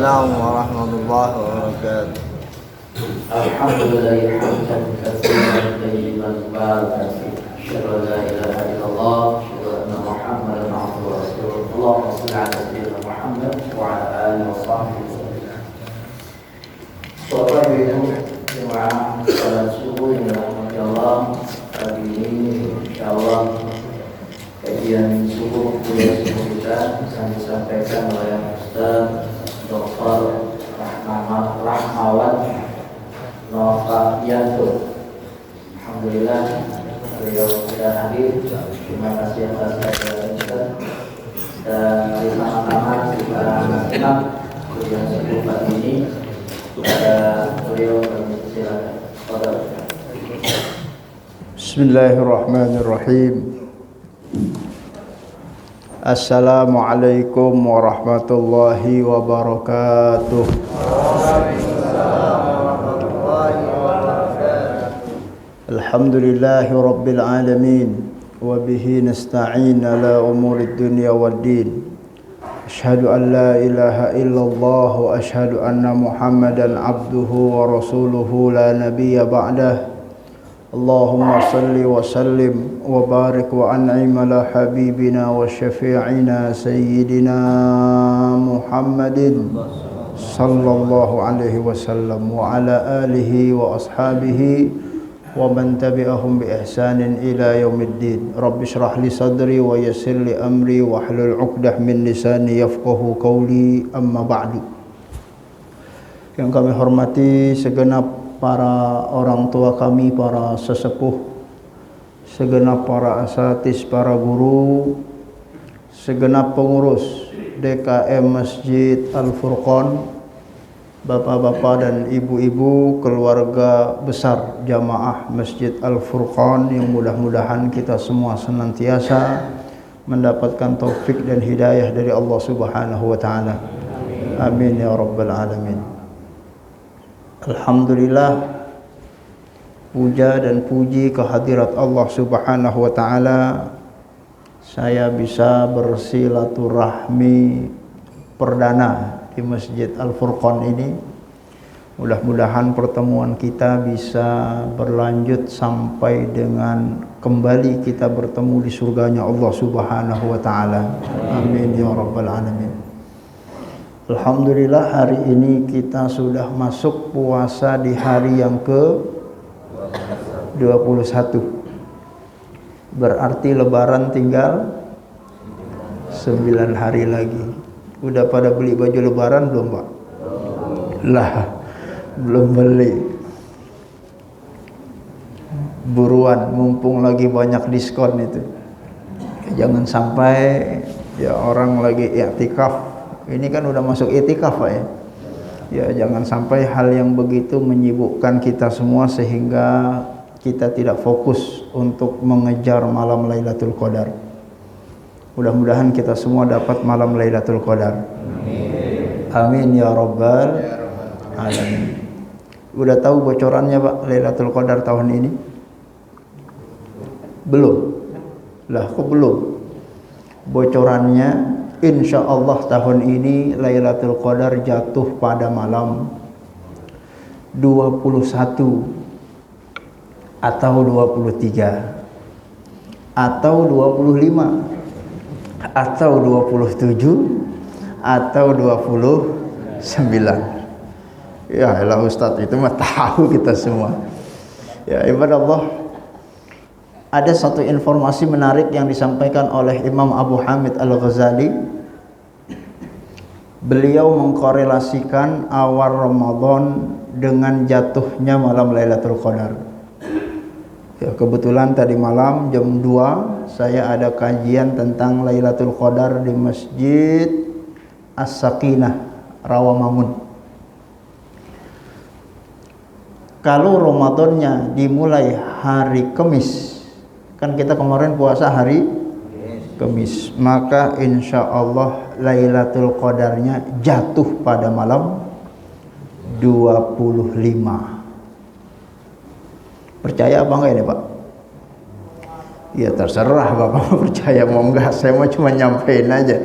السلام ورحمة الله وبركاته. الحمد لله حمدا كثيرا طيبا مباركا فيه. أشهد أن لا إله إلا الله وأشهد أن محمدا عبده ورسوله. اللهم صل على سيدنا محمد وعلى آله وصحبه وسلم. Bapak Ibu jemaah salat subuh yang dirahmati Allah, pagi ini insyaallah kajian subuh kuliah subuh kita akan disampaikan oleh Ustaz Dr. Rahmawan Nova Yanto. Alhamdulillah beliau sudah hadir. Terima kasih atas kehadiran dan bersama-sama kita senang kuliah subuh pagi ini. Beliau silakan. Bismillahirrahmanirrahim. Assalamualaikum warahmatullahi wabarakatuh. Alhamdulillahi rabbil alamin wa bihi nasta'in ala umurid dunya waddin. Asyhadu an la ilaha illallah wa asyhadu anna Muhammadan abduhu wa rasuluhu la nabiyya ba'dah. Allahumma salli wa sallim wa barik wa an'im ala habibina wa syafi'ina sayyidina Muhammadin sallallahu alaihi wasallam wa ala alihi wa ashabihi wa man tabi'ahum bi ihsanin ila yaumiddin. Rabbi shrah li sadri wa yassir li amri wa hlul 'uqdah min lisani yafqahu qawli, amma ba'du. Yang kami hormati segenap para orang tua kami, para sesepuh, segenap para asatiz, para guru, segenap pengurus DKM Masjid Al-Furqan, bapak-bapak dan ibu-ibu, keluarga besar jamaah Masjid Al-Furqan, yang mudah-mudahan kita semua senantiasa mendapatkan taufik dan hidayah dari Allah Subhanahu wa taala. Amin ya rabbal alamin. Alhamdulillah, puja dan puji kehadirat Allah Subhanahu wa taala, saya bisa bersilaturahmi perdana di Masjid Al-Furqan ini. Mudah-mudahan pertemuan kita bisa berlanjut sampai dengan kembali kita bertemu di surganya Allah Subhanahu wa taala. Amin ya rabbal alamin. Alhamdulillah, hari ini kita sudah masuk puasa di hari yang ke-21. Berarti lebaran tinggal 9 hari lagi. Udah pada beli baju lebaran belum, Pak? Lah, belum beli. Buruan, mumpung lagi banyak diskon itu. Jangan sampai ya orang lagi i'tikaf. Ini kan udah masuk i'tikaf, Pak ya. Ya, jangan sampai hal yang begitu menyibukkan kita semua sehingga kita tidak fokus untuk mengejar malam Lailatul Qadar. Mudah-mudahan kita semua dapat malam Lailatul Qadar. Amin ya rabbal alamin. Udah tahu bocorannya, Pak, Lailatul Qadar tahun ini? Belum? Lah, kok belum? Bocorannya, insya Allah tahun ini Lailatul Qadar jatuh pada malam 21 atau 23 atau 25 atau 27 atau 29. Ya elah Ustadz, itu mah tahu kita semua. Ya ibadah Allah, ada satu informasi menarik yang disampaikan oleh Imam Abu Hamid Al-Ghazali. Beliau mengkorelasikan awal Ramadan dengan jatuhnya malam Lailatul Qadar. Ya, kebetulan tadi malam jam 2 saya ada kajian tentang Lailatul Qadar di Masjid As-Sakinah Rawamangun. Kalau Ramadannya dimulai hari Kamis, kan kita kemarin puasa hari Kamis, maka insya Allah Lailatul Qadarnya jatuh pada malam 25. Percaya apa enggak ini, Pak? Ya terserah Bapak mau percaya mau enggak, saya mau cuma nyampein aja.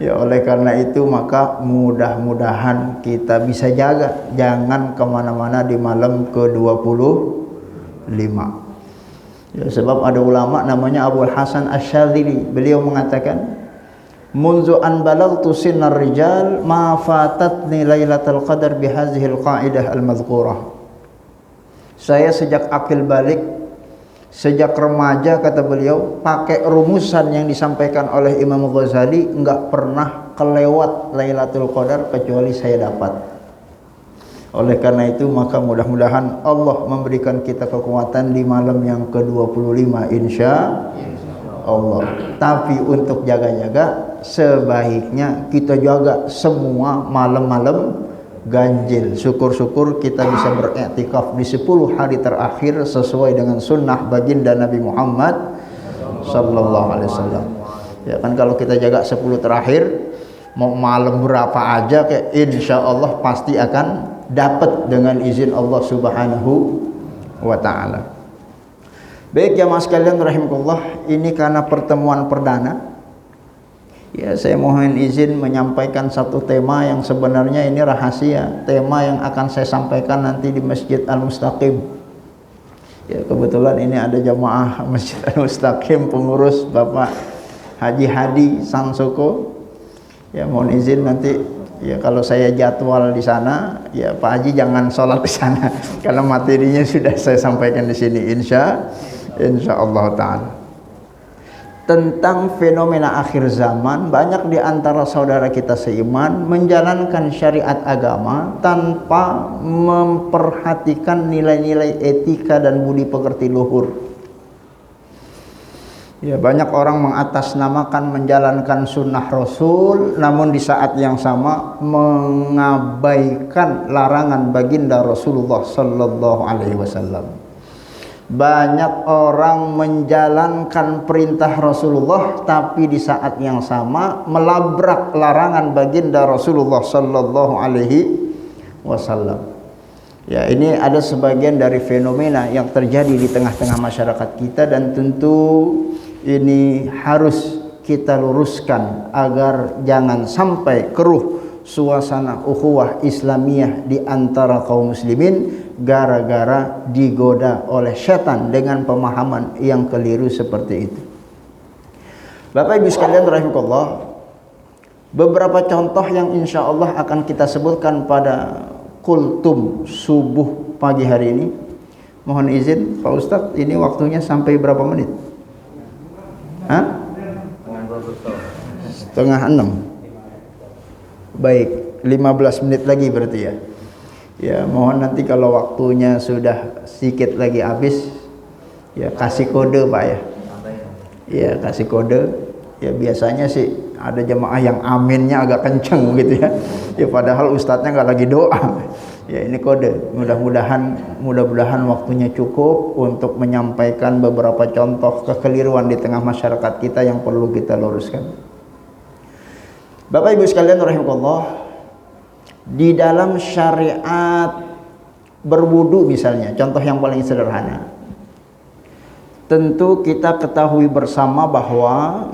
Ya oleh karena itu maka mudah-mudahan kita bisa jaga jangan kemana-mana di malam ke-25. Ya, sebab ada ulama namanya Abu Hasan Asy-Syadzili, beliau mengatakan munzu an balagtu sinnar rijal ma fatatni lailatul qadar bihadhil qaidah al-madhkurah. Saya sejak akil balik, sejak remaja, kata beliau, pakai rumusan yang disampaikan oleh Imam Ghazali, enggak pernah kelewat Lailatul Qadar kecuali saya dapat. Oleh karena itu maka mudah-mudahan Allah memberikan kita kekuatan di malam yang ke-25 insya Allah. Tapi untuk jaga-jaga sebaiknya kita jaga semua malam-malam ganjil. Syukur-syukur kita bisa beriktikaf di 10 hari terakhir sesuai dengan sunnah baginda Nabi Muhammad sallallahu alaihi wasallam. Ya kan kalau kita jaga 10 terakhir, mau malam berapa aja kayak insya Allah pasti akan dapat dengan izin Allah Subhanahu wa taala. Baik jamaah sekalian rahimakumullah, ini karena pertemuan perdana, ya saya mohon izin menyampaikan satu tema yang sebenarnya ini rahasia, tema yang akan saya sampaikan nanti di Masjid Al-Mustaqim. Ya kebetulan ini ada jamaah Masjid Al-Mustaqim, pengurus Bapak Haji Hadi Sansoko. Ya mohon izin nanti ya kalau saya jadwal di sana, ya Pak Haji jangan sholat di sana karena materinya sudah saya sampaikan di sini insya Allah taala. Tentang fenomena akhir zaman, banyak di antara saudara kita seiman menjalankan syariat agama tanpa memperhatikan nilai-nilai etika dan budi pekerti luhur. Ya, banyak orang mengatasnamakan menjalankan sunnah Rasul, namun di saat yang sama mengabaikan larangan baginda Rasulullah sallallahu alaihi wasallam. Banyak orang menjalankan perintah Rasulullah tapi di saat yang sama melabrak larangan baginda Rasulullah sallallahu alaihi wasallam. Ya, ini ada sebagian dari fenomena yang terjadi di tengah-tengah masyarakat kita dan tentu ini harus kita luruskan agar jangan sampai keruh suasana ukhuwah Islamiyah di antara kaum muslimin gara-gara digoda oleh setan dengan pemahaman yang keliru seperti itu. Bapak Ibu sekalian rahimakumullah, beberapa contoh yang insya Allah akan kita sebutkan pada kultum subuh pagi hari ini. Mohon izin Pak Ustadz, ini waktunya sampai berapa menit? Hah? Setengah 6. Baik, 15 menit lagi berarti ya. Ya, mohon nanti kalau waktunya sudah sedikit lagi habis, ya kasih kode Pak ya. Ya, kasih kode. Ya biasanya sih ada jemaah yang aminnya agak kenceng gitu ya. Ya padahal ustadznya nggak lagi doa. Ya ini kode. Mudah-mudahan waktunya cukup untuk menyampaikan beberapa contoh kekeliruan di tengah masyarakat kita yang perlu kita luruskan. Bapak Ibu sekalian rahimakumullah, di dalam syariat berwudu misalnya, contoh yang paling sederhana. Tentu kita ketahui bersama bahwa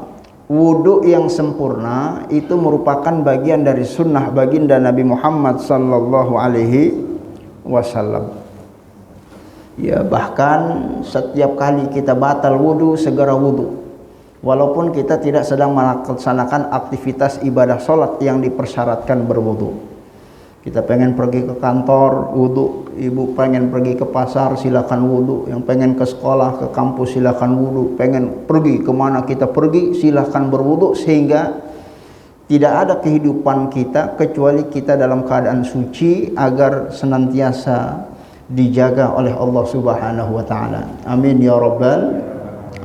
wudu yang sempurna itu merupakan bagian dari sunnah baginda Nabi Muhammad sallallahu alaihi wasallam. Ya bahkan setiap kali kita batal wudu segera wudu. Walaupun kita tidak sedang melaksanakan aktivitas ibadah sholat yang dipersyaratkan berwudu. Kita pengen pergi ke kantor, wudu. Ibu pengen pergi ke pasar, silakan wudu. Yang pengen ke sekolah, ke kampus, silakan wudu. Pengen pergi kemana kita pergi, silakan berwudu. Sehingga tidak ada kehidupan kita kecuali kita dalam keadaan suci agar senantiasa dijaga oleh Allah Subhanahu wa taala. Amin ya rabbal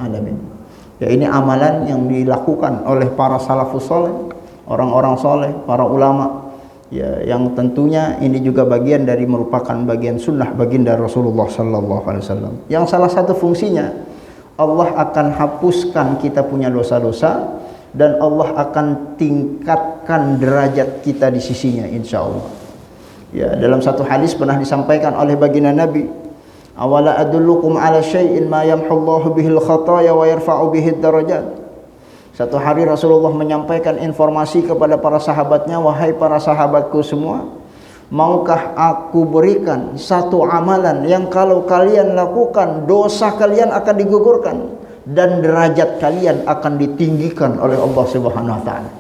alamin. Ya ini amalan yang dilakukan oleh para salafus saleh, orang-orang soleh, para ulama. Ya yang tentunya ini juga bagian dari merupakan bagian sunnah baginda Rasulullah sallallahu alaihi wasallam. Yang salah satu fungsinya Allah akan hapuskan kita punya dosa-dosa dan Allah akan tingkatkan derajat kita di sisinya insyaallah. Ya dalam satu hadis pernah disampaikan oleh baginda Nabi, awala adullukum ala syai'in ma yamhullahu bihil khataya wa yarfa'u bihid darajat. Satu hari Rasulullah menyampaikan informasi kepada para sahabatnya, wahai para sahabatku semua, maukah aku berikan satu amalan yang kalau kalian lakukan, dosa kalian akan digugurkan dan derajat kalian akan ditinggikan oleh Allah Subhanahu wa taala.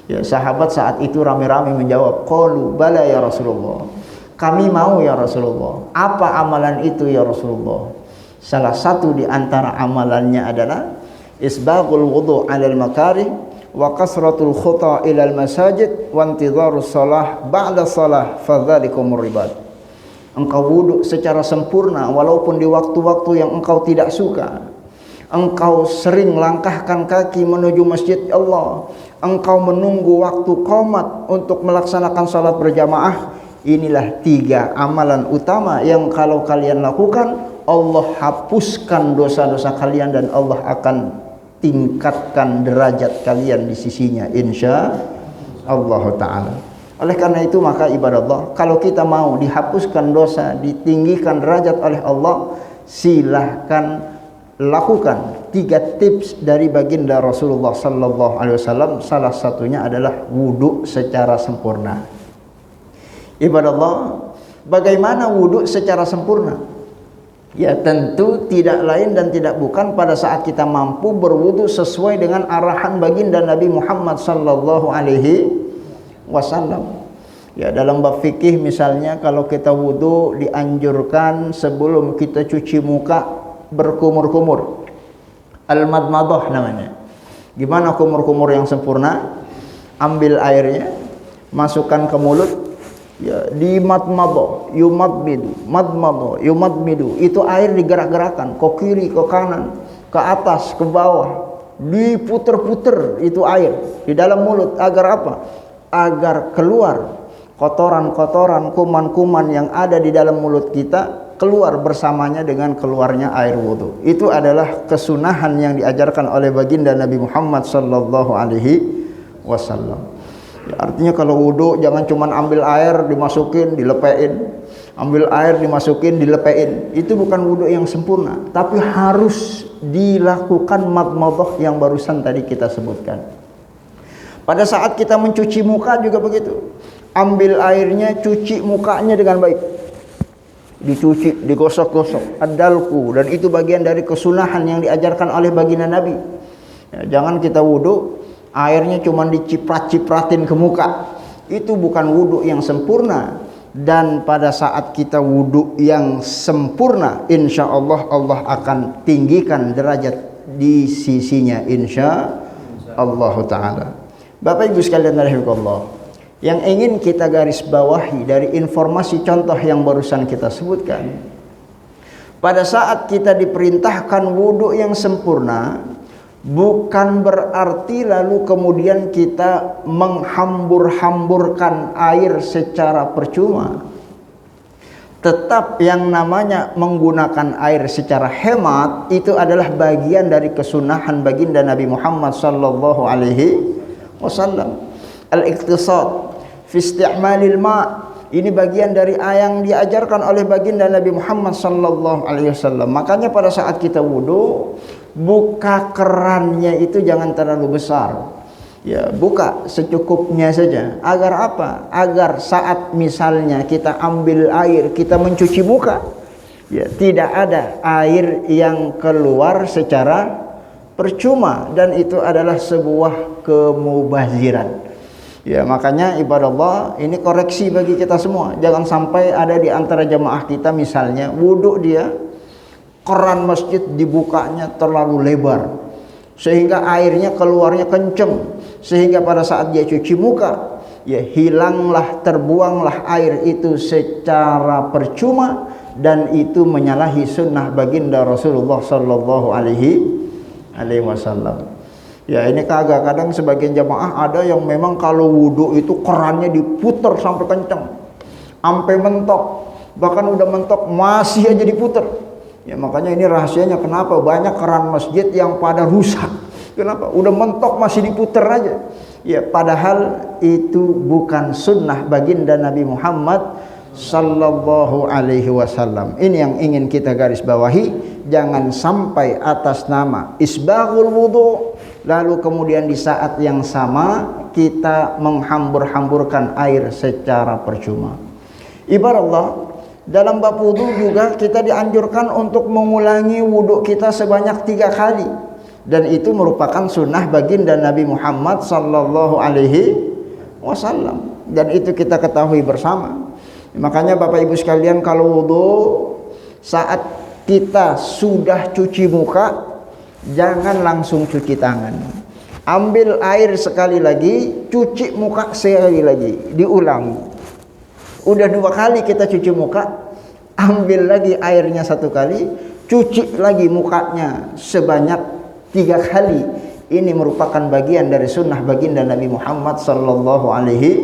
Ya, sahabat saat itu rame-rame menjawab, qalu bala ya Rasulullah. Kami mau ya Rasulullah. Apa amalan itu ya Rasulullah? Salah satu di antara amalannya adalah isbaghul wudu' 'alal makarih wa kasratul khuta ilal masajid wa intidharus shalah ba'da shalah fadzalikumur ribat. Engkau wudu secara sempurna walaupun di waktu-waktu yang engkau tidak suka. Engkau sering langkahkan kaki menuju masjid Allah. Engkau menunggu waktu qomat untuk melaksanakan salat berjamaah. Inilah 3 amalan utama yang kalau kalian lakukan, Allah hapuskan dosa-dosa kalian dan Allah akan tingkatkan derajat kalian di sisinya, insya Allah Ta'ala. Oleh karena itu maka ibadah Allah, kalau kita mau dihapuskan dosa, ditinggikan derajat oleh Allah, silahkan lakukan 3 tips dari baginda Rasulullah Sallallahu Alaihi Wasallam. Salah satunya adalah wudhu secara sempurna. Ibadah Allah, bagaimana wudhu secara sempurna? Ya tentu tidak lain dan tidak bukan pada saat kita mampu berwudu sesuai dengan arahan baginda Nabi Muhammad sallallahu alaihi wasallam. Ya dalam bab fikih misalnya kalau kita wudu dianjurkan sebelum kita cuci muka berkumur-kumur. Al-madmadah namanya. Gimana kumur-kumur yang sempurna? Ambil airnya, masukkan ke mulut, ya di madmado yumadmidu itu air digerak-gerakan ke kiri ke kanan ke atas ke bawah, diputer-puter itu air di dalam mulut agar apa? Agar keluar kotoran-kotoran, kuman-kuman yang ada di dalam mulut kita keluar bersamanya dengan keluarnya air wudu. Itu adalah kesunahan yang diajarkan oleh baginda Nabi Muhammad sallallahu alaihi wasallam. Ya, artinya kalau wudu jangan cuma ambil air dimasukin dilepein, ambil air dimasukin dilepein. Itu bukan wudu yang sempurna, tapi harus dilakukan madmadah yang barusan tadi kita sebutkan. Pada saat kita mencuci muka juga begitu. Ambil airnya, cuci mukanya dengan baik. Dicuci, digosok-gosok, adalku, dan itu bagian dari kesunahan yang diajarkan oleh baginda Nabi. Ya, jangan kita wudu airnya cuma diciprat-cipratin ke muka. Itu bukan wudu yang sempurna. Dan pada saat kita wudu yang sempurna, insya Allah Allah akan tinggikan derajat di sisinya, insya Allah Ta'ala. Bapak Ibu sekalian rahimakumullah, yang ingin kita garis bawahi dari informasi contoh yang barusan kita sebutkan, pada saat kita diperintahkan wudu yang sempurna, bukan berarti lalu kemudian kita menghambur-hamburkan air secara percuma. Tetap yang namanya menggunakan air secara hemat itu adalah bagian dari kesunahan baginda Nabi Muhammad sallallahu alaihi wasallam. Al-iqtisad fi isti'malil ma', ini bagian dari yang diajarkan oleh baginda Nabi Muhammad sallallahu alaihi wasallam. Makanya pada saat kita wudu, buka kerannya itu jangan terlalu besar. Ya, buka secukupnya saja. Agar apa? Agar saat misalnya kita ambil air, kita mencuci muka, ya tidak ada air yang keluar secara percuma, dan itu adalah sebuah kemubaziran. Ya, makanya ibadah Allah ini koreksi bagi kita semua. Jangan sampai ada di antara jamaah kita misalnya wudu dia keran masjid dibukanya terlalu lebar sehingga airnya keluarnya kenceng, sehingga pada saat dia cuci muka ya hilanglah, terbuanglah air itu secara percuma, dan itu menyalahi sunnah baginda Rasulullah sallallahu alaihi wasallam. Ya, ini kagak, kadang sebagian jamaah ada yang memang kalau wudu itu kerannya diputer sampai kenceng, sampai mentok, bahkan udah mentok masih aja diputer. Ya, makanya ini rahasianya kenapa banyak keran masjid yang pada rusak. Kenapa? Udah mentok masih diputer aja. Ya, padahal itu bukan sunnah baginda Nabi Muhammad sallallahu alaihi wasallam. Ini yang ingin kita garis bawahi. Jangan sampai atas nama isbaghul wudu, lalu kemudian di saat yang sama kita menghambur-hamburkan air secara percuma. Ibarat Allah, dalam bab wudu juga kita dianjurkan untuk mengulangi wudu kita sebanyak 3 kali, dan itu merupakan sunnah baginda Nabi Muhammad sallallahu alaihi wasallam, dan itu kita ketahui bersama. Makanya Bapak Ibu sekalian, kalau wudu saat kita sudah cuci muka, jangan langsung cuci tangan. Ambil air sekali lagi, cuci muka sekali lagi, diulang. Udah 2 kali kita cuci muka, ambil lagi airnya 1 kali, cuci lagi mukanya sebanyak 3 kali. Ini merupakan bagian dari sunnah baginda Nabi Muhammad sallallahu alaihi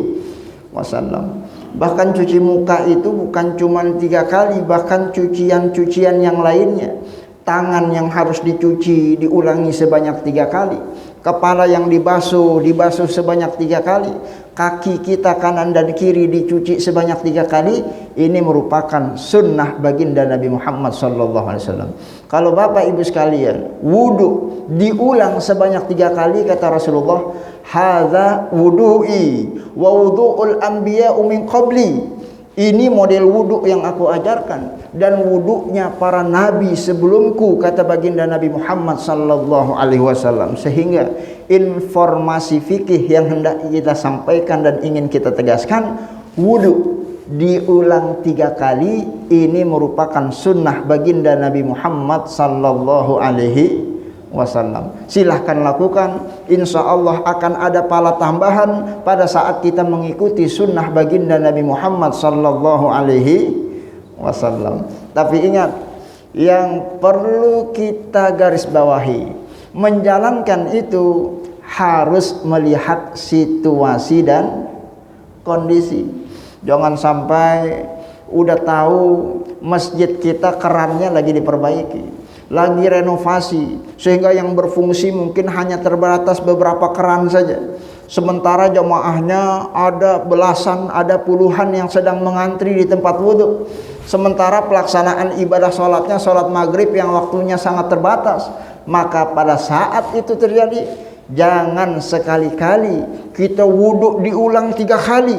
wasallam. Bahkan cuci muka itu bukan cuma 3 kali, bahkan cucian-cucian yang lainnya. Tangan yang harus dicuci diulangi sebanyak 3 kali. Kepala yang dibasuh sebanyak 3 kali. Kaki kita kanan dan kiri dicuci sebanyak 3 kali. Ini merupakan sunnah baginda Nabi Muhammad SAW. Kalau Bapak Ibu sekalian, wudu diulang sebanyak 3 kali, kata Rasulullah, hadza wudu'i wa wudu'ul anbiya'u min qabli. Ini model wudu yang aku ajarkan dan wudunya para nabi sebelumku, kata baginda Nabi Muhammad sallallahu alaihi wasallam. Sehingga informasi fikih yang hendak kita sampaikan dan ingin kita tegaskan, wudu diulang 3 kali ini merupakan sunnah baginda Nabi Muhammad sallallahu alaihi wasallam. Silahkan lakukan, insya Allah akan ada pahala tambahan pada saat kita mengikuti sunnah baginda Nabi Muhammad sallallahu alaihi wasallam. Tapi ingat, yang perlu kita garis bawahi, menjalankan itu harus melihat situasi dan kondisi. Jangan sampai udah tahu masjid kita kerannya lagi diperbaiki, lagi renovasi, sehingga yang berfungsi mungkin hanya terbatas beberapa keran saja, sementara jamaahnya ada belasan, ada puluhan yang sedang mengantri di tempat wudhu. Sementara pelaksanaan ibadah sholatnya, sholat maghrib yang waktunya sangat terbatas. Maka pada saat itu terjadi, jangan sekali-kali kita wudhu diulang 3 kali,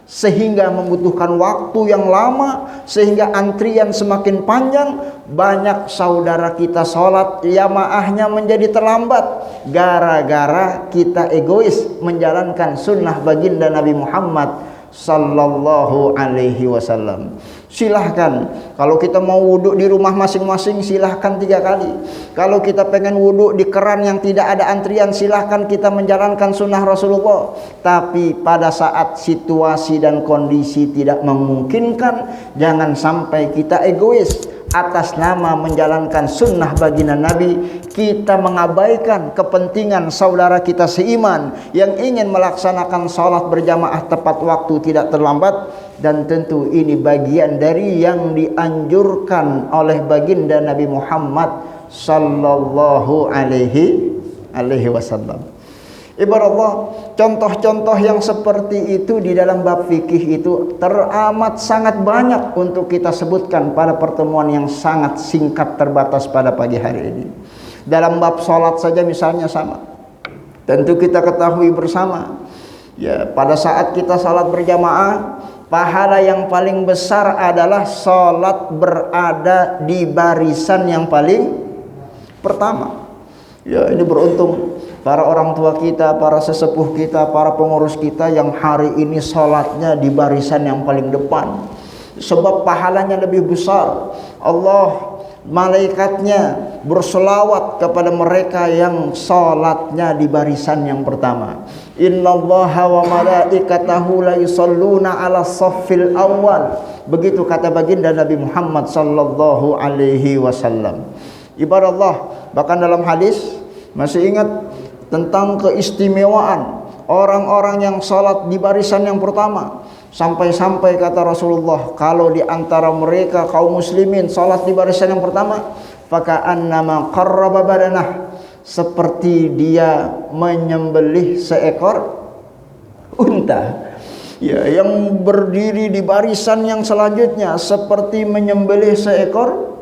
sehingga membutuhkan waktu yang lama, sehingga antrian semakin panjang. Banyak saudara kita sholat jamaahnya menjadi terlambat gara-gara kita egois menjalankan sunnah baginda Nabi Muhammad sallallahu alaihi wasallam. Silahkan, kalau kita mau wudhu di rumah masing-masing, silahkan 3 kali. Kalau kita pengen wudhu di keran yang tidak ada antrian, silahkan kita menjalankan sunnah Rasulullah. Tapi pada saat situasi dan kondisi tidak memungkinkan, jangan sampai kita egois atas nama menjalankan sunnah baginda Nabi, kita mengabaikan kepentingan saudara kita seiman yang ingin melaksanakan sholat berjamaah tepat waktu, tidak terlambat. Dan tentu ini bagian dari yang dianjurkan oleh baginda Nabi Muhammad sallallahu alaihi wasallam. Ibarat Allah, contoh-contoh yang seperti itu di dalam bab fikih itu teramat sangat banyak untuk kita sebutkan pada pertemuan yang sangat singkat terbatas pada pagi hari ini. Dalam bab sholat saja misalnya sama. Tentu kita ketahui bersama, ya, pada saat kita sholat berjamaah, pahala yang paling besar adalah sholat berada di barisan yang paling pertama. Ya, ini beruntung para orang tua kita, para sesepuh kita, para pengurus kita yang hari ini sholatnya di barisan yang paling depan. Sebab pahalanya lebih besar. Allah, malaikatnya berselawat kepada mereka yang sholatnya di barisan yang pertama. Innallaha wa malaikatahu la yusalluna ala saffil awal. Begitu kata baginda Nabi Muhammad sallallahu alaihi wasallam. Ibarat Allah, bahkan dalam hadis masih ingat tentang keistimewaan orang-orang yang salat di barisan yang pertama. Sampai-sampai kata Rasulullah, kalau di antara mereka kaum muslimin salat di barisan yang pertama, faka'annama qarraba badanah, seperti dia menyembelih seekor unta. Ya, yang berdiri di barisan yang selanjutnya seperti menyembelih seekor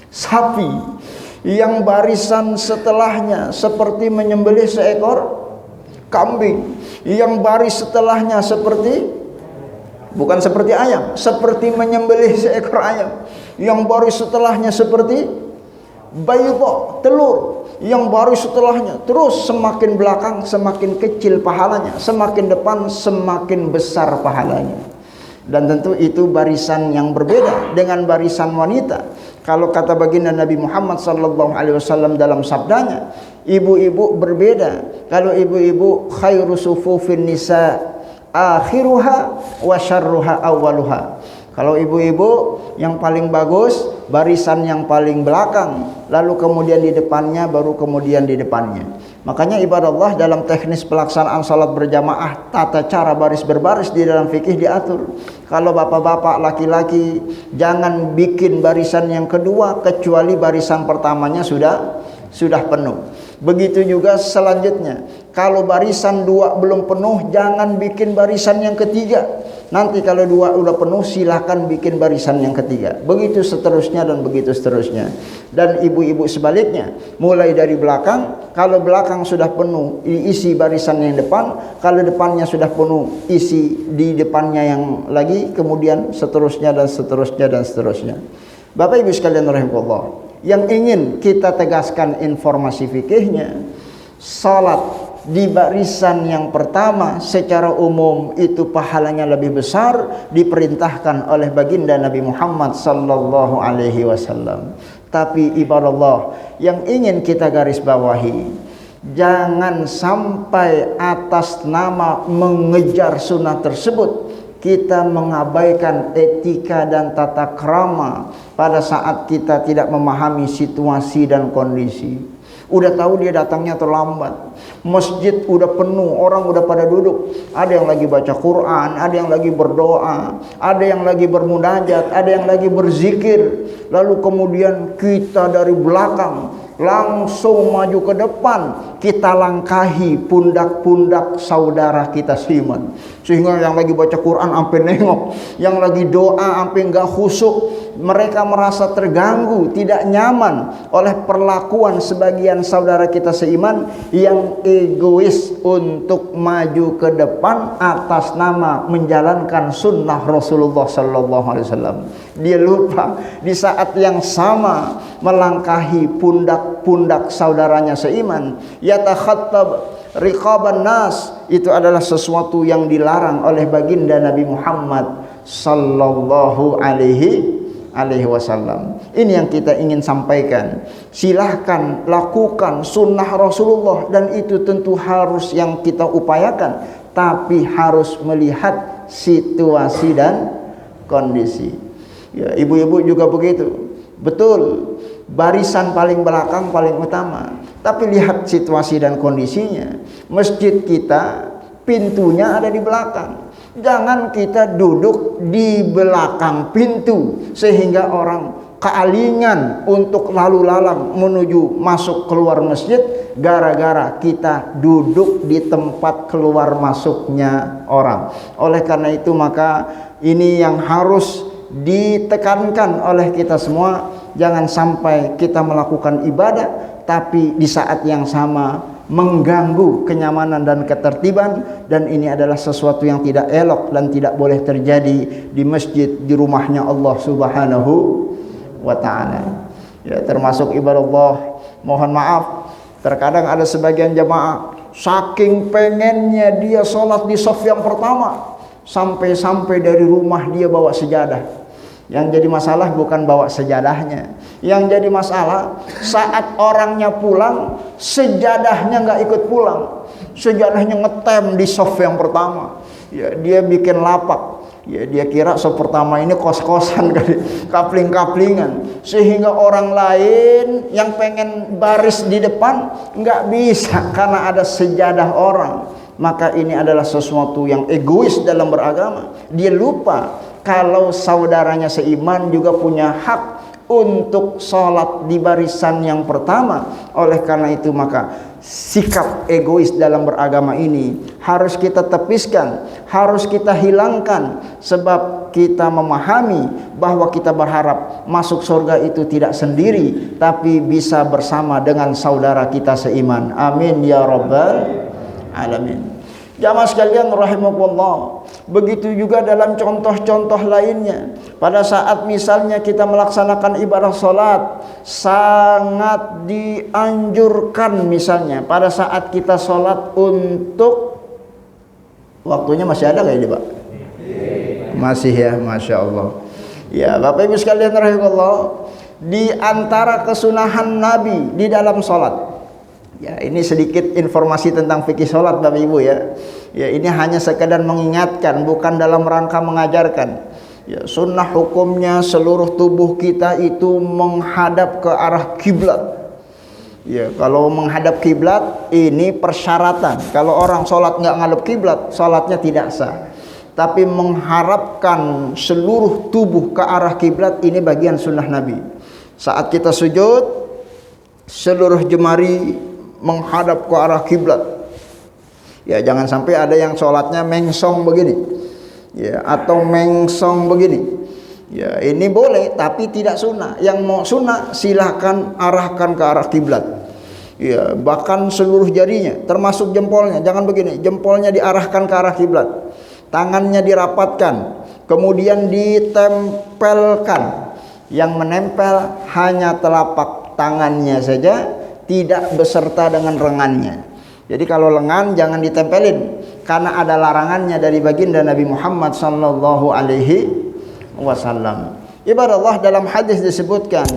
sapi. Yang barisan setelahnya seperti menyembelih seekor kambing. Yang baris setelahnya bukan seperti ayam, seperti menyembelih seekor ayam. Yang baris setelahnya seperti bayda, telur. Yang baris setelahnya terus semakin belakang semakin kecil pahalanya, semakin depan semakin besar pahalanya. Dan tentu itu barisan yang berbeda dengan barisan wanita. Kalau kata baginda Nabi Muhammad SAW dalam sabdanya, ibu-ibu berbeda. Kalau ibu-ibu khairu sufufin nisa akhiruha wa syarruha awwaluha. Kalau ibu-ibu yang paling bagus barisan yang paling belakang, lalu kemudian di depannya, baru kemudian di depannya. Makanya ibadah Allah dalam teknis pelaksanaan salat berjamaah, tata cara baris berbaris di dalam fikih diatur. Kalau bapak-bapak laki-laki jangan bikin barisan yang kedua kecuali barisan pertamanya sudah penuh. Begitu juga selanjutnya, kalau barisan dua belum penuh jangan bikin barisan yang ketiga. Nanti kalau dua udah penuh silahkan bikin barisan yang ketiga. Begitu seterusnya dan begitu seterusnya. Dan ibu-ibu sebaliknya, mulai dari belakang, kalau belakang sudah penuh isi barisan yang depan, kalau depannya sudah penuh isi di depannya yang lagi, kemudian seterusnya dan seterusnya dan seterusnya. Bapak Ibu sekalian rahimakumullah, yang ingin kita tegaskan informasi fikihnya, salat di barisan yang pertama secara umum itu pahalanya lebih besar, diperintahkan oleh baginda Nabi Muhammad sallallahu alaihi wasallam. Tapi ibadah Allah yang ingin kita garis bawahi, jangan sampai atas nama mengejar sunnah tersebut kita mengabaikan etika dan tata krama pada saat kita tidak memahami situasi dan kondisi. Udah tahu dia datangnya terlambat, masjid udah penuh, orang udah pada duduk, ada yang lagi baca Quran, ada yang lagi berdoa, ada yang lagi bermunajat, ada yang lagi berzikir. Lalu kemudian kita dari belakang langsung maju ke depan, kita langkahi pundak-pundak saudara kita seiman, sehingga yang lagi baca Quran sampai nengok, yang lagi doa sampai enggak khusyuk. Mereka merasa terganggu, tidak nyaman oleh perlakuan sebagian saudara kita seiman yang egois untuk maju ke depan atas nama menjalankan sunnah Rasulullah SAW. Dia lupa di saat yang sama melangkahi pundak-pundak saudaranya seiman. Yatakhattab riqaban nas, itu adalah sesuatu yang dilarang oleh baginda Nabi Muhammad sallallahu alaihi wasallam. Ini yang kita ingin sampaikan. Silahkan lakukan sunnah Rasulullah, dan itu tentu harus yang kita upayakan, tapi harus melihat situasi dan kondisi. Ya, ibu-ibu juga begitu. Betul, barisan paling belakang paling utama, tapi lihat situasi dan kondisinya. Masjid kita pintunya ada di belakang. Jangan kita duduk di belakang pintu sehingga orang kealingan untuk lalu lalang menuju masuk keluar masjid gara-gara kita duduk di tempat keluar masuknya orang. Oleh karena itu maka ini yang harus ditekankan oleh kita semua, jangan sampai kita melakukan ibadah tapi di saat yang sama mengganggu kenyamanan dan ketertiban, dan ini adalah sesuatu yang tidak elok dan tidak boleh terjadi di masjid, di rumahnya Allah Subhanahu wa ta'ala. Ya, termasuk ibadah Allah, mohon maaf, terkadang ada sebagian jamaah saking pengennya dia sholat di saf yang pertama, sampai-sampai dari rumah dia bawa sejadah. Yang jadi masalah bukan bawa sejadahnya, yang jadi masalah saat orangnya pulang, sejadahnya nggak ikut pulang, sejadahnya ngetem di saf yang pertama. Ya, dia bikin lapak. Ya, dia kira saf pertama ini kos-kosan kali, kapling-kaplingan, sehingga orang lain yang pengen baris di depan nggak bisa karena ada sejadah orang. Maka ini adalah sesuatu yang egois dalam beragama. Dia lupa kalau saudaranya seiman juga punya hak untuk sholat di barisan yang pertama. Oleh karena itu maka sikap egois dalam beragama ini harus kita tepiskan, harus kita hilangkan, sebab kita memahami bahwa kita berharap masuk surga itu tidak sendiri, tapi bisa bersama dengan saudara kita seiman. Amin ya rabbal alamin. Jamaah sekalian rahimakumullah, begitu juga dalam contoh-contoh lainnya. Pada saat misalnya kita melaksanakan ibadah salat, sangat dianjurkan misalnya pada saat kita salat untuk waktunya masih ada nggak ini Pak? Masih ya, Masya Allah. Ya Bapak Ibu sekalian rahimakumullah, di antara kesunahan Nabi di dalam salat. Ya, ini sedikit informasi tentang fikih sholat Bapak Ibu ya. Ya, ini hanya sekedar mengingatkan, bukan dalam rangka mengajarkan. Ya, sunnah hukumnya seluruh tubuh kita itu menghadap ke arah kiblat. Ya, kalau menghadap kiblat ini persyaratan. Kalau orang sholat nggak ngadep kiblat, sholatnya tidak sah. Tapi mengharapkan seluruh tubuh ke arah kiblat ini bagian sunnah Nabi. Saat kita sujud, seluruh jemari menghadap ke arah kiblat. Ya, jangan sampai ada yang sholatnya mengsong begini, ya, atau mengsong begini. Ya, ini boleh tapi tidak sunnah. Yang mau sunnah silahkan arahkan ke arah kiblat. Ya, bahkan seluruh jarinya, termasuk jempolnya, jangan begini. Jempolnya diarahkan ke arah kiblat, tangannya dirapatkan, kemudian ditempelkan. Yang menempel hanya telapak tangannya saja, tidak beserta dengan lengannya. Jadi kalau lengan jangan ditempelin, karena ada larangannya dari baginda Nabi Muhammad sallallahu alaihi wasallam. Ibadallah, dalam hadis disebutkan,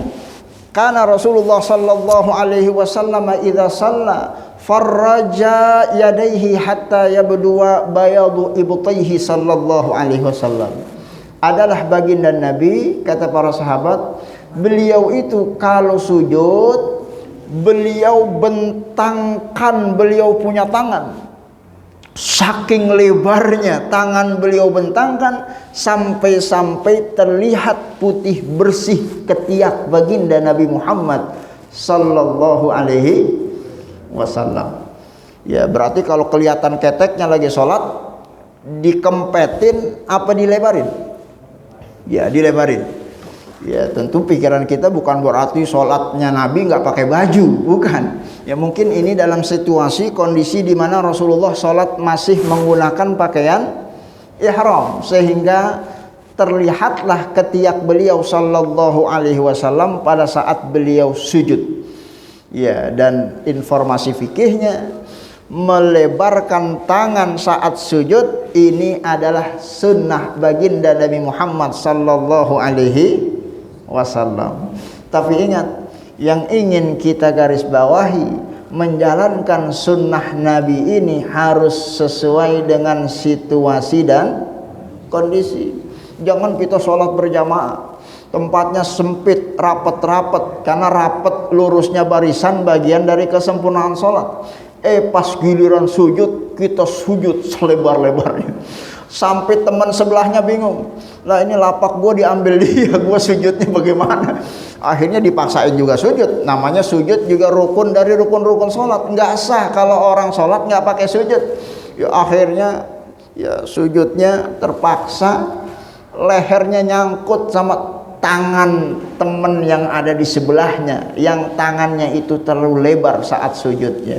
kana Rasulullah sallallahu alaihi wasallam idza shalla farraja yadayhi hatta yabduwa bayadu ibtayhi sallallahu alaihi wasallam. Adalah baginda Nabi, kata para sahabat, beliau itu kalau sujud, beliau bentangkan, beliau punya tangan, saking lebarnya tangan beliau bentangkan, sampai-sampai terlihat putih bersih ketiak baginda Nabi Muhammad sallallahu alaihi wasallam. Ya, berarti kalau kelihatan keteknya lagi sholat, dikempetin apa dilebarin? Ya, dilebarin. Ya, tentu pikiran kita bukan berarti sholatnya Nabi nggak pakai baju, bukan. Ya, mungkin ini dalam situasi kondisi di mana Rasulullah sholat masih menggunakan pakaian ihram, sehingga terlihatlah ketiak beliau sallallahu alaihi wasallam pada saat beliau sujud. Ya, dan informasi fikihnya, melebarkan tangan saat sujud ini adalah sunnah baginda Nabi Muhammad sallallahu alaihi wasallam. Tapi ingat, yang ingin kita garis bawahi, menjalankan sunnah Nabi ini harus sesuai dengan situasi dan kondisi. Jangan kita sholat berjamaah, tempatnya sempit, rapat-rapat, karena rapat lurusnya barisan bagian dari kesempurnaan sholat. Pas giliran sujud, kita sujud selebar-lebarnya, sampai teman sebelahnya bingung, lah ini lapak gue diambil dia, gue sujudnya bagaimana? Akhirnya dipaksain juga sujud. Namanya sujud juga rukun dari rukun-rukun sholat, nggak sah kalau orang sholat nggak pakai sujud. Ya, akhirnya ya sujudnya terpaksa, lehernya nyangkut sama tangan teman yang ada di sebelahnya, yang tangannya itu terlalu lebar saat sujudnya.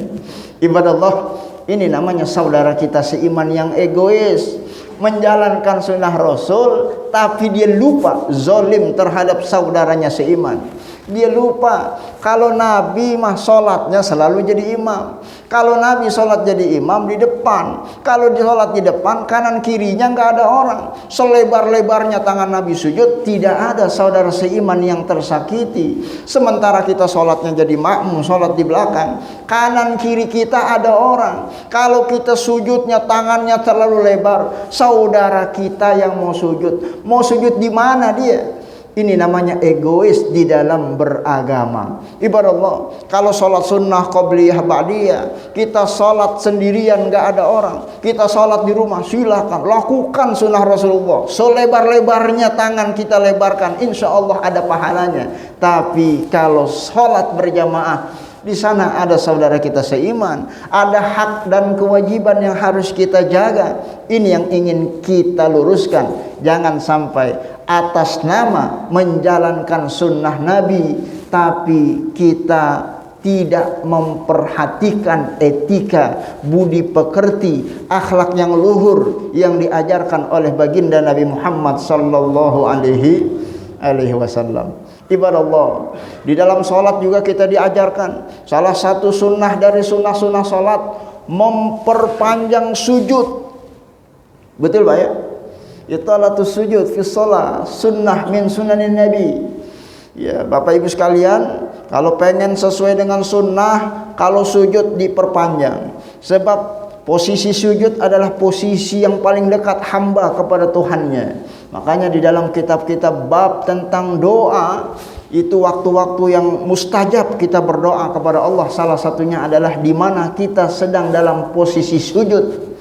Ibadallah, ini namanya saudara kita seiman yang egois, menjalankan sunnah Rasul, tapi dia lupa zolim terhadap saudaranya seiman. Dia lupa kalau Nabi mah sholatnya selalu jadi imam. Kalau Nabi sholat jadi imam di depan, kalau di sholat di depan, kanan kirinya nggak ada orang. Selebar-lebarnya tangan Nabi sujud, tidak ada saudara seiman yang tersakiti. Sementara kita sholatnya jadi makmum, sholat di belakang, kanan kiri kita ada orang. Kalau kita sujudnya tangannya terlalu lebar, saudara kita yang mau sujud di mana dia? Ini namanya egois di dalam beragama. Ibarat Allah, kalau sholat sunnah qobliyah ba'diyah, kita sholat sendirian gak ada orang, kita sholat di rumah, silakan lakukan sunnah Rasulullah selebar-lebarnya tangan kita lebarkan, insya Allah ada pahalanya. Tapi kalau sholat berjamaah, di sana ada saudara kita seiman, ada hak dan kewajiban yang harus kita jaga. Ini yang ingin kita luruskan. Jangan sampai atas nama menjalankan sunnah Nabi, tapi kita tidak memperhatikan etika, budi pekerti, akhlak yang luhur yang diajarkan oleh baginda Nabi Muhammad sallallahu alaihi wasallam. Ibadah Allah, di dalam sholat juga kita diajarkan salah satu sunnah dari sunnah-sunnah sholat, memperpanjang sujud. Betul Pak ya? Italatus sujud fi sholat sunnah min sunanin Nabi. Ya Bapak Ibu sekalian, kalau pengen sesuai dengan sunnah, kalau sujud diperpanjang. Sebab posisi sujud adalah posisi yang paling dekat hamba kepada Tuhannya. Makanya di dalam kitab-kitab bab tentang doa, itu waktu-waktu yang mustajab kita berdoa kepada Allah. Salah satunya adalah di mana kita sedang dalam posisi sujud.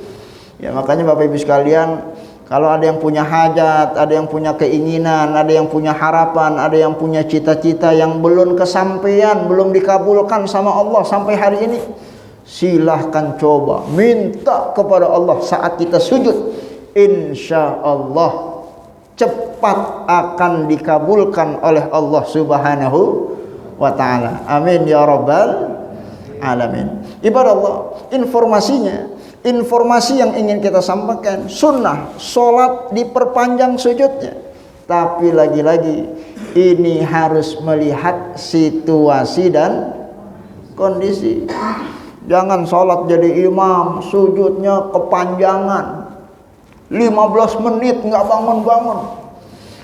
Ya makanya Bapak Ibu sekalian, kalau ada yang punya hajat, ada yang punya keinginan, ada yang punya harapan, ada yang punya cita-cita yang belum kesampaian, belum dikabulkan sama Allah sampai hari ini, silahkan coba minta kepada Allah saat kita sujud. Insya Allah cepat akan dikabulkan oleh Allah Subhanahu wa ta'ala. Amin ya rabbal alamin. Ibarat Allah, informasi yang ingin kita sampaikan, sunnah sholat diperpanjang sujudnya. Tapi lagi-lagi ini harus melihat situasi dan kondisi. Jangan sholat jadi imam, sujudnya kepanjangan 15 menit nggak bangun-bangun.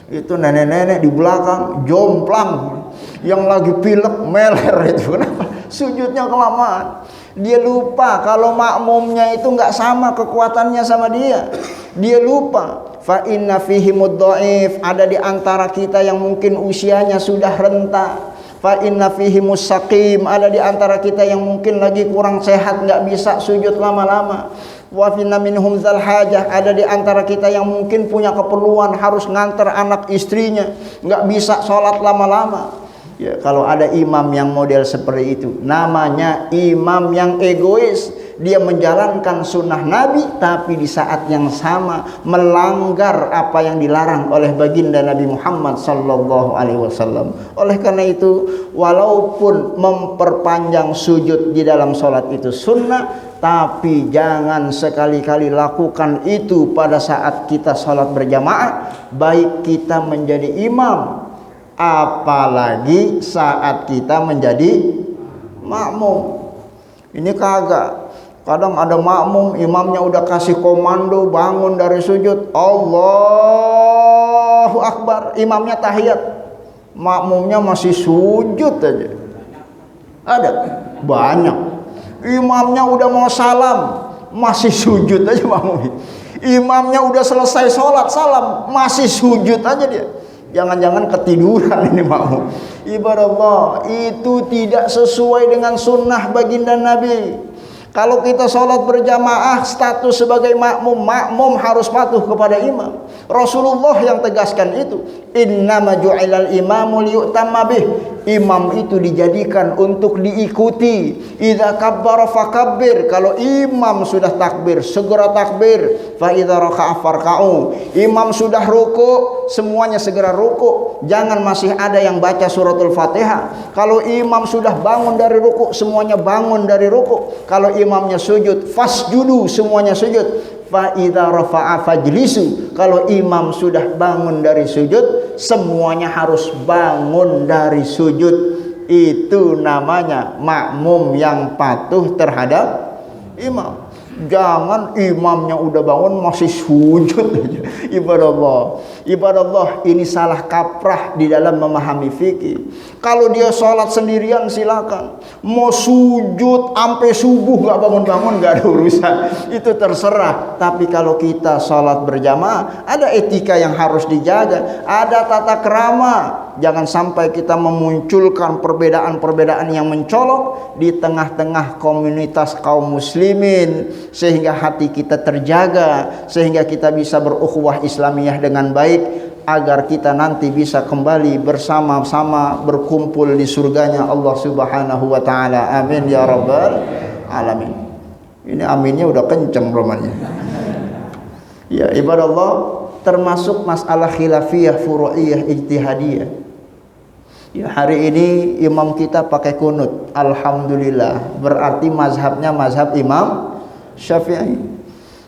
Itu nenek-nenek di belakang jomplang, yang lagi pilek meler itu. Kenapa? Sujudnya kelamaan. Dia lupa kalau makmumnya itu nggak sama kekuatannya sama dia. Dia lupa. Fa inna fihi mudhaif, ada di antara kita yang mungkin usianya sudah renta. Fa inna fihi musaqim, ada di antara kita yang mungkin lagi kurang sehat, nggak bisa sujud lama-lama. Wa finna minhum zal hajah, ada di antara kita yang mungkin punya keperluan harus nganter anak istrinya, nggak bisa sholat lama-lama. Ya, kalau ada imam yang model seperti itu, namanya imam yang egois. Dia menjalankan sunnah Nabi, tapi di saat yang sama melanggar apa yang dilarang oleh baginda Nabi Muhammad sallallahu alaihi wasallam. Oleh karena itu, walaupun memperpanjang sujud di dalam sholat itu sunnah, tapi jangan sekali-kali lakukan itu pada saat kita sholat berjamaah, baik kita menjadi imam, apalagi saat kita menjadi makmum. Ini kagak. Kadang ada makmum, imamnya udah kasih komando bangun dari sujud, Allahu Akbar, imamnya tahiyat, makmumnya masih sujud aja. Ada banyak. Imamnya udah mau salam, masih sujud aja makmum. Imamnya udah selesai sholat, salam, masih sujud aja dia. Jangan-jangan ketiduran ini makmum. Ibarat Allah, itu tidak sesuai dengan sunnah baginda Nabi. Kalau kita sholat berjamaah status sebagai makmum, makmum harus patuh kepada imam. Rasulullah yang tegaskan itu, innama ju'ilal imamu liyu'tamma bih. Imam itu dijadikan untuk diikuti. Idza kabbara fakabbir, kalau imam sudah takbir segera takbir. Fa idza raka'a farka'u, imam sudah ruku semuanya segera ruku. Jangan masih ada yang baca suratul Fatihah. Kalau imam sudah bangun dari ruku, semuanya bangun dari ruku. Kalau imamnya sujud, fasjudu, semuanya sujud. Fa idza rafa'a fajlisu, kalau imam sudah bangun dari sujud, semuanya harus bangun dari sujud. Itu namanya makmum yang patuh terhadap imam. Jangan imamnya udah bangun masih sujud aja. Ibadah Allah ini salah kaprah di dalam memahami fikih. Kalau dia sholat sendirian silakan, mau sujud sampai subuh nggak bangun-bangun nggak ada urusan, itu terserah. Tapi kalau kita sholat berjamaah, ada etika yang harus dijaga, ada tata krama. Jangan sampai kita memunculkan perbedaan-perbedaan yang mencolok di tengah-tengah komunitas kaum muslimin, sehingga hati kita terjaga, sehingga kita bisa berukhuwah Islamiyah dengan baik, agar kita nanti bisa kembali bersama-sama berkumpul di surganya Allah Subhanahu wa taala. Amin ya rabbal alamin. Ini aminnya udah kenceng romannya. Ya, ibadah Allah, termasuk masalah khilafiyah, furu'iyah, ijtihadiyah. Ya, hari ini imam kita pakai kunut, alhamdulillah, berarti mazhabnya mazhab Imam Syafi'i.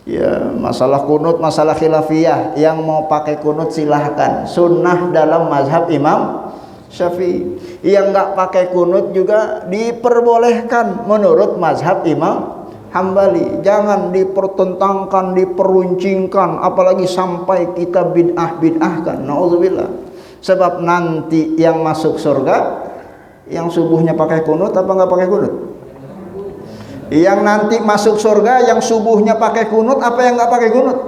Ya, masalah kunut, masalah khilafiyah, yang mau pakai kunut silahkan, sunnah dalam mazhab Imam Syafi'i. Yang nggak pakai kunut juga diperbolehkan menurut mazhab Imam Hambali. Jangan dipertentangkan, diperuncingkan, apalagi sampai kita bid'ah-bid'ahkan. Nauzubillah. Sebab nanti yang masuk surga yang subuhnya pakai kunut apa nggak pakai kunut? Yang nanti masuk surga yang subuhnya pakai kunut apa yang nggak pakai kunut?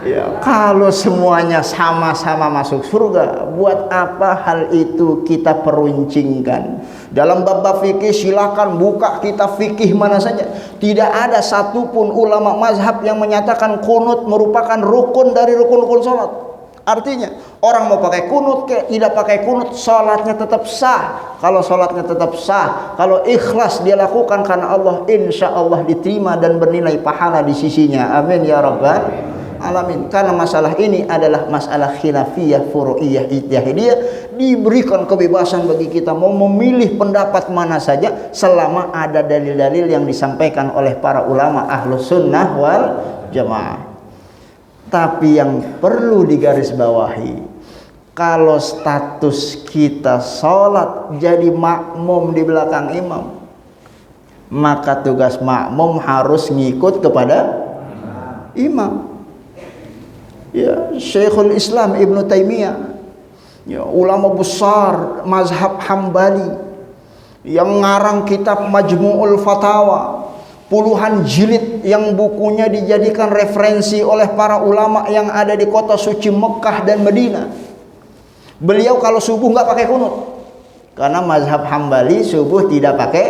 Ya, kalau semuanya sama-sama masuk surga, buat apa hal itu kita peruncingkan? Dalam bab-bab fikih silakan buka kitab fikih mana saja. Tidak ada satupun ulama mazhab yang menyatakan kunut merupakan rukun dari rukun-rukun salat. Artinya orang mau pakai kunut ke tidak pakai kunut, salatnya tetap sah. Kalau salatnya tetap sah, kalau ikhlas dia lakukan karena Allah, insya Allah diterima dan bernilai pahala di sisinya. Amin ya rabbal alamin. Karena masalah ini adalah masalah khilafiyah, furu'iyah, ijtihadiyah. Diberikan kebebasan bagi kita mau memilih pendapat mana saja selama ada dalil-dalil yang disampaikan oleh para ulama ahlus sunnah wal jamaah. Tapi yang perlu digarisbawahi, kalau status kita sholat jadi makmum di belakang imam, maka tugas makmum harus ngikut kepada imam. Ya, Syekhul Islam Ibnu Taimiyah, ya, ulama besar mazhab Hambali, yang ngarang kitab Majmu'ul Fatawa, puluhan jilid yang bukunya dijadikan referensi oleh para ulama yang ada di kota suci Mekah dan Madinah. Beliau kalau subuh nggak pakai kunut, karena mazhab Hambali subuh tidak pakai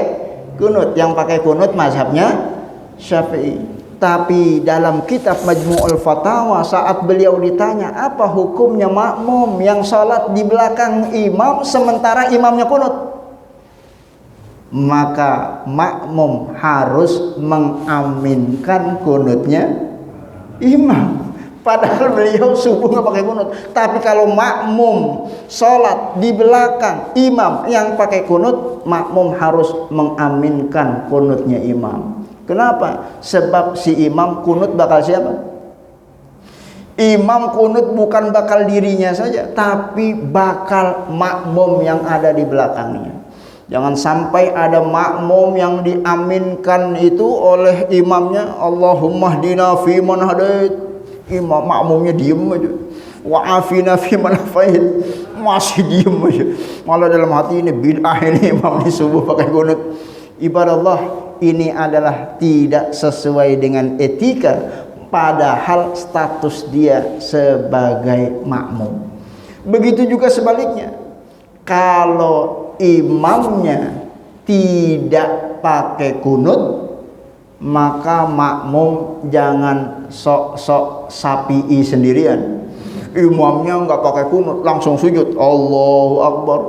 kunut, yang pakai kunut mazhabnya Syafi'i. Tapi dalam kitab Majmu'ul Fatawa, saat beliau ditanya apa hukumnya makmum yang sholat di belakang imam sementara imamnya kunut, maka makmum harus mengaminkan kunutnya imam. Padahal beliau subuh nggak pakai kunut. Tapi kalau makmum sholat di belakang imam yang pakai kunut, makmum harus mengaminkan kunutnya imam. Kenapa? Sebab si imam kunut bakal siapa? Imam kunut bukan bakal dirinya saja, tapi bakal makmum yang ada di belakangnya. Jangan sampai ada makmum yang diaminkan itu oleh imamnya, Allahumma hdina fi man hadait. Imam makmumnya diem aja. Wa afina fi man afait. Masih diem aja. Malah dalam hati ini bid'ah ini imam di subuh pakai kunut. Ibadah Allah, ini adalah tidak sesuai dengan etika, padahal status dia sebagai makmum. Begitu juga sebaliknya. Kalau imamnya tidak pakai kunut, maka makmum jangan sok-sok sapi'i sendirian. Imamnya nggak pakai kunut, langsung sujud, Allahu Akbar,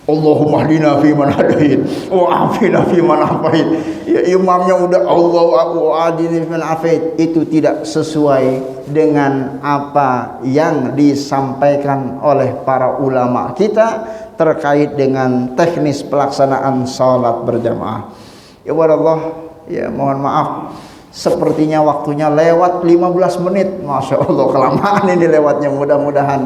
Allahumma hdina fi man hadait wa afina fi man afait. Ya, imamnya udah Allahu Akbar, adina fi man afait. Itu tidak sesuai dengan apa yang disampaikan oleh para ulama kita terkait dengan teknis pelaksanaan salat berjamaah. Ya Allah, ya mohon maaf, sepertinya waktunya lewat 15 menit. Masya Allah, kelamaan ini lewatnya. Mudah-mudahan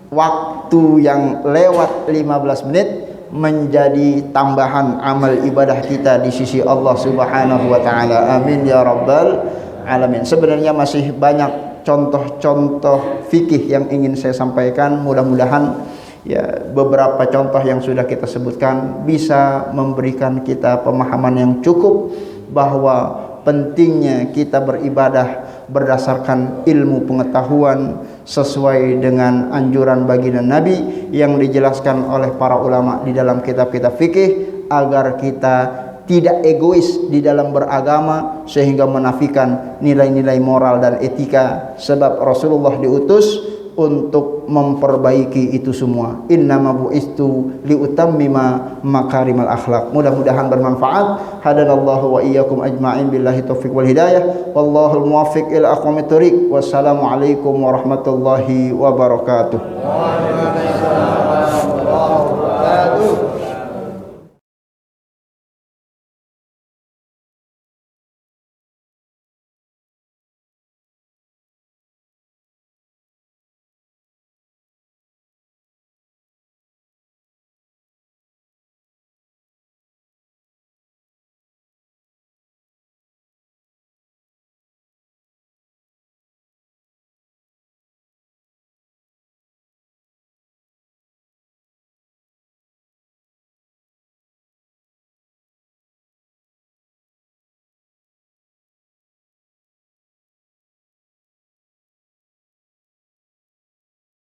waktu yang lewat 15 menit menjadi tambahan amal ibadah kita di sisi Allah Subhanahu wa taala. Amin ya rabbal alamin. Sebenarnya masih banyak contoh-contoh fikih yang ingin saya sampaikan. Mudah-mudahan ya beberapa contoh yang sudah kita sebutkan bisa memberikan kita pemahaman yang cukup bahwa pentingnya kita beribadah berdasarkan ilmu pengetahuan sesuai dengan anjuran baginda Nabi yang dijelaskan oleh para ulama di dalam kitab-kitab fikih, agar kita tidak egois di dalam beragama sehingga menafikan nilai-nilai moral dan etika, sebab Rasulullah diutus untuk memperbaiki itu semua. Innama bu'istu liutammima makarimal akhlak. Mudah-mudahan bermanfaat. Hadanallahu wa iyyakum ajma'in billahi taufiq wal hidayah. Wallahul muwaffiq ila aqwamit thoriq. Wassalamualaikum warahmatullahi wabarakatuh.